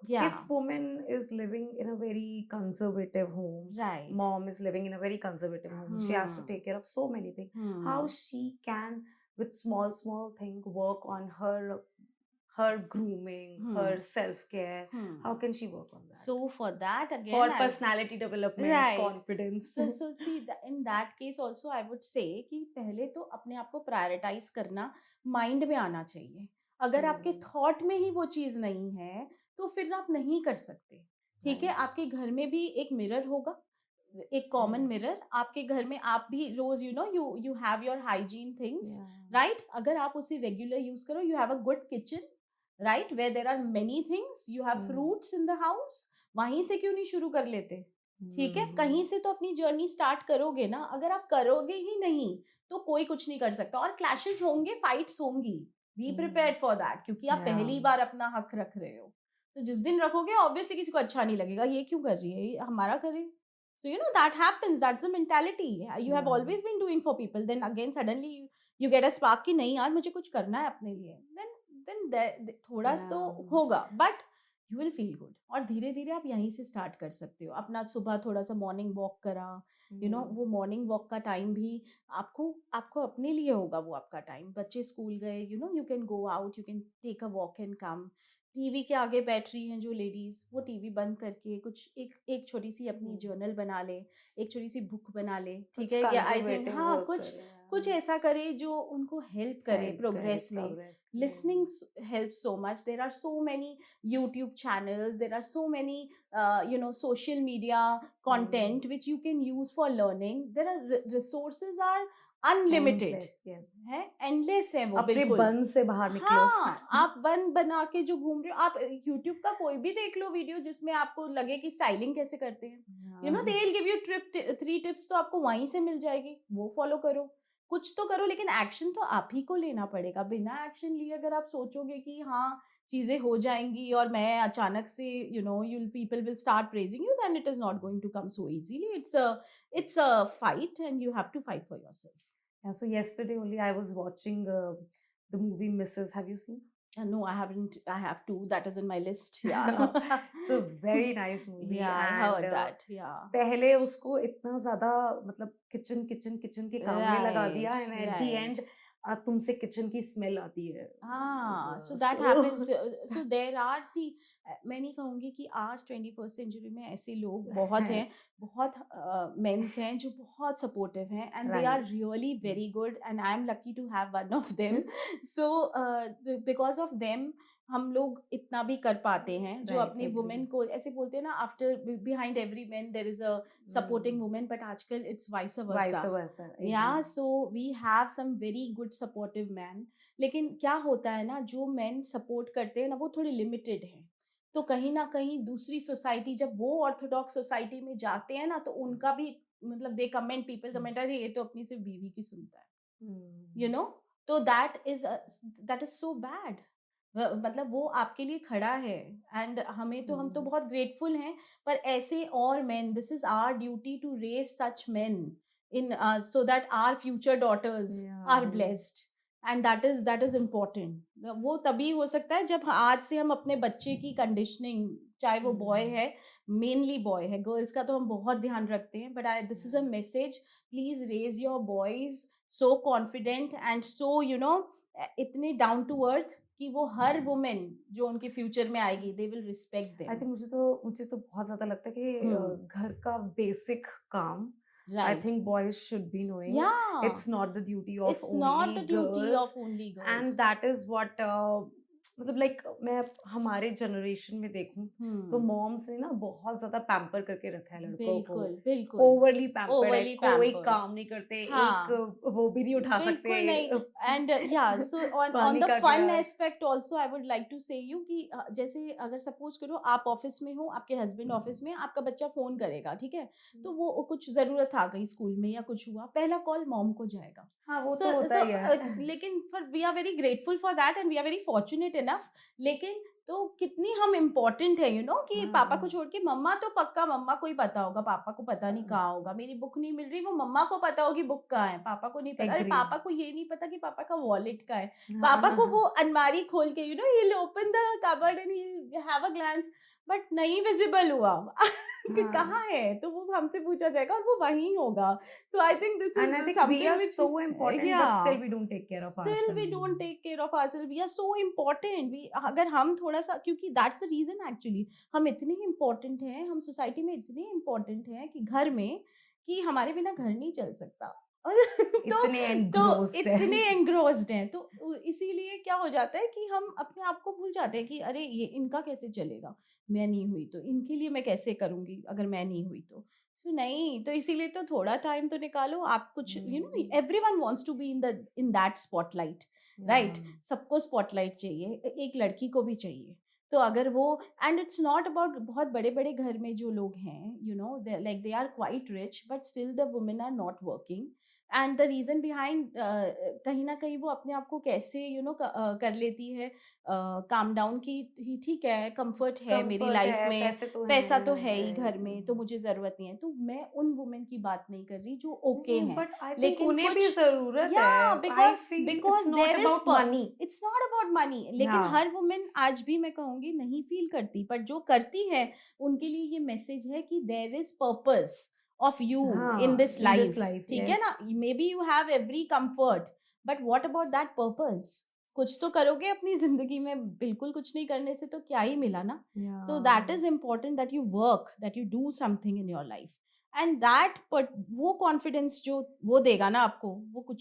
if Yeah, woman is living in a very conservative home, right. mom is living in a very conservative home, she has to Hmm. take care of so many things. How Hmm. she can, with small thing, work on her grooming, Hmm. her self care? Hmm. How can she work on that So for that for again, I personality development, right. confidence? So see in that case also I would say कि पहले तो अपने आप को prioritise करना mind में आना चाहिए. अगर आपके Hmm. थॉट में ही वो चीज नहीं है तो फिर आप नहीं कर सकते. ठीक है, Right. आपके घर में भी एक मिरर होगा, एक कॉमन Hmm. मिरर आपके घर में, आप भी रोज you have your hygiene things, Yeah. Right. अगर आप उसे रेगुलर यूज करो, you have a good kitchen, right, where there are many things, you have Hmm. Fruits in the house, वहीं से क्यों नहीं शुरू कर लेते? ठीक है, Hmm. कहीं से तो अपनी जर्नी स्टार्ट करोगे ना. अगर आप करोगे ही नहीं तो कोई कुछ नहीं कर सकता. और क्लैशेस होंगे, फाइट्स होंगी, be Hmm. Prepared for that, क्योंकि आप Yeah. पहली बार अपना हक रख रहे हो. तो जिस दिन रखोगे ऑब्वियसली किसी को अच्छा नहीं लगेगा, ये क्यों कर रही है, ये हमारा करे. So that happens, that's the mentality you have Yeah. Always been doing for people. Then again suddenly you get a spark कि नहीं यार मुझे कुछ करना है अपने लिए. देन थोड़ा तो Yeah. होगा, but you will feel good. और धीरे धीरे आप यहीं से स्टार्ट कर सकते हो. अपना सुबह थोड़ा सा मॉर्निंग वॉक करा, Hmm. वो मॉर्निंग वॉक का टाइम भी आपको आपको अपने लिए होगा. वो आपका टाइम, बच्चे स्कूल गए, you can go out, you can take a walk and come. TV के आगे बैठ रही हैं जो लेडीज, वो टीवी बंद करके कुछ एक एक छोटी सी अपनी Hmm. जर्नल बना ले, एक छोटी सी बुक बना ले. ठीक कुछ है, या आई थिंक कंजर्वेटिव हाँ, वर्क कुछ करे, कुछ ऐसा करे जो उनको हेल्प करे हेल्प करे प्रोग्रेस में. प्रोग्रेस में. Listening helps so much. There are so many YouTube channels, there are so many social media Hmm. content which you can use for learning. There are resources are unlimited endless, yes. है, endless है वो अपने बिल्कुल. बन से बाहर निकलो. हाँ, आप बन बना के जो घूम रहे हो, आप यूट्यूब का कोई भी देख लो वीडियो जिसमें आपको लगे कि स्टाइलिंग कैसे करते हैं. They will give you trip 3 tips, तो आपको वहीं से मिल जाएगी, वो फॉलो करो. कुछ तो करो, लेकिन एक्शन तो आप ही को लेना पड़ेगा. बिना एक्शन लिए अगर आप सोचोगे कि हाँ चीजें हो जाएंगी और मैं अचानक से you'll people will start praising you, then it is not going to come so easily. It's a fight and you have to fight for yourself. Yeah, so yesterday only I was watching the movie Mrs. Have you seen? No, I haven't. I have to. That is in my list. Yeah. It's a very nice movie. Yeah, I And heard that. Yeah. पहले उसको इतना ज्यादा, मतलब kitchen kitchen kitchen के काम में लगा Right, दिया, and at the right. And तुमसे किचन की स्मेल आती है. हाँ, so that So happens. So there are, see, मैं नहीं कहूँगी कि आज 21st सेंचुरी में ऐसे लोग बहुत है. हैं, बहुत मेंस हैं जो बहुत सपोर्टिव हैं, and they are right. Really very good, and I am lucky to have one of them. So because of them हम लोग इतना भी कर पाते हैं, जो राइट, अपनी एग्री. वुमेन को ऐसे बोलते हैं ना, after behind every man there is a supporting women, but आजकल it's vice vice versa. Versa, agree. Yeah so we have some very good supportive man. लेकिन क्या होता है ना, जो मेन सपोर्ट करते हैं ना वो थोड़े लिमिटेड हैं. तो कहीं ना कहीं दूसरी सोसाइटी, जब वो ऑर्थोडॉक्स सोसाइटी में जाते हैं ना, तो उनका भी मतलब दे कमेंट, पीपल कमेंट, अरे ये तो अपनी सिर्फ बीवी की सुनता है, यू नो. तो दैट इज सो बैड. मतलब वो आपके लिए खड़ा है, एंड हम तो बहुत ग्रेटफुल हैं. पर ऐसे और men, this is our duty to raise such men in, so that our future daughters are yeah. Blessed. And that is important. वो तभी हो सकता है जब आज से हम अपने बच्चे की कंडीशनिंग, चाहे वो बॉय है, मेनली बॉय है, गर्ल्स का तो हम बहुत ध्यान रखते हैं, but I this is a message, please raise your boys so confident and so इतने डाउन टू अर्थ कि वो हर वुमेन जो उनके फ्यूचर में आएगी, they will respect I them. Think मुझे तो बहुत ज़्यादा लगता है कि हम्म. घर का बेसिक काम, I right. Think boys should be knowing. Yeah, it's not the duty of it's not only the duty girls. Of only and girls. That is what, मतलब लाइक मैं हमारे जनरेशन में देखूं तो हम्म. मॉम्स ने ना बहुत ज्यादा पैम्पर करके रखा है लड़कों को. बिल्कुल बिल्कुल. ओवरली पैम्पर्ड है, ओवरली कोई पैम्पर्ड. काम नहीं करते, एक हाँ, वो भी नहीं उठा सकते. बिल्कुल नहीं. एंड या सो ऑन पानी द का फन गिलास. Aspect also I would like to say you कि जैसे अगर सपोज करो आप ऑफिस में हो, आपके हस्बैंड ऑफिस में, आपका बच्चा फोन करेगा, ठीक है, तो वो कुछ जरूरत आ गई स्कूल में या कुछ हुआ, पहला कॉल मॉम को जाएगा. हाँ, वो सो तो होता सो ही है. लेकिन for we are very grateful for that and we are very fortunate enough. लेकिन तो कितनी हम इम्पोर्टेंट है, कि पापा को हाँ, छोड़ के मम्मा तो पक्का, मम्मा को ही पता होगा, पापा को पता नहीं कहाँ होगा, मेरी बुक नहीं मिल रही, वो मम्मा को पता होगी बुक कहाँ है, पापा को नहीं पता। अरे एग्री। पापा को ये नहीं पता कि पापा का वॉलेट कहाँ है। हाँ, पापा हाँ, को हाँ। वो अलमारी खोल के he'll open the cupboard and he'll have a glance, but नहीं विजिबल हुआ कि हाँ। कहाँ है, तो वो हमसे पूछा जाएगा और वो वहीं होगा। So I think this And I is think we something are which, so important, या but still we don't take care of still we ourselves. don't take care of ourselves, we are so important, we अगर हम थोड़ा सा, क्योंकि that's the reason actually हम इतने important हैं, हम सोसाइटी में इतने इम्पोर्टेंट हैं कि घर में, कि हमारे बिना घर नहीं चल सकता। और तो इतने तो engrossed इतने है। एंग्रोस्ड हैं, तो इसीलिए क्या हो जाता है कि हम अपने आप को भूल जाते हैं कि अरे ये इनका कैसे चलेगा, मैं नहीं हुई तो इनके लिए मैं कैसे करूंगी अगर मैं नहीं हुई तो। तो नहीं, तो इसीलिए तो थोड़ा टाइम तो निकालो, आप कुछ, हुँ, everyone wants to be in that spotlight, right? या सबको स्पॉटलाइट चाहिए, एक लड़की को भी चाहिए। तो अगर वो, एंड इट्स नॉट अबाउट बहुत बड़े-बड़े घर में जो लोग हैं, they like they are quite rich but still the women are not working, and the reason behind, कहीं न कहीं वो अपने आप को कैसे कर लेती है काम डाउन, कि ठीक है, कम्फर्ट है मेरी कम्फर्ट लाइफ है, में, पैसे तो पैसा तो है ही घर में, तो हैं। मुझे ज़रूरत नहीं है। तो मैं उन वुमेन की बात नहीं कर रही जो ओके हैं। बट आई थिंक लेकिन उन्हें भी कुछ, ज़रूरत या है। I because feel it's because not there is about प money. It's not about money, yeah लेकिन हर वुमेन आज भी मैं कहूँगी नहीं फ़ील करती, बट जो करती है, उनके लिए ये मैसेज है कि there is purpose of you in हाँ, this in this life, life, ठीक है यस। ना? Maybe you have every comfort, but what about that purpose? कुछ तो करोगे अपनी ज़िंदगी में, बिल्कुल कुछ नहीं करने से तो क्या ही मिला ना? या तो that is important that you work, that you do something in your life, and that, but वो कॉन्फिडेंस जो वो देगा ना आपको, वो कुछ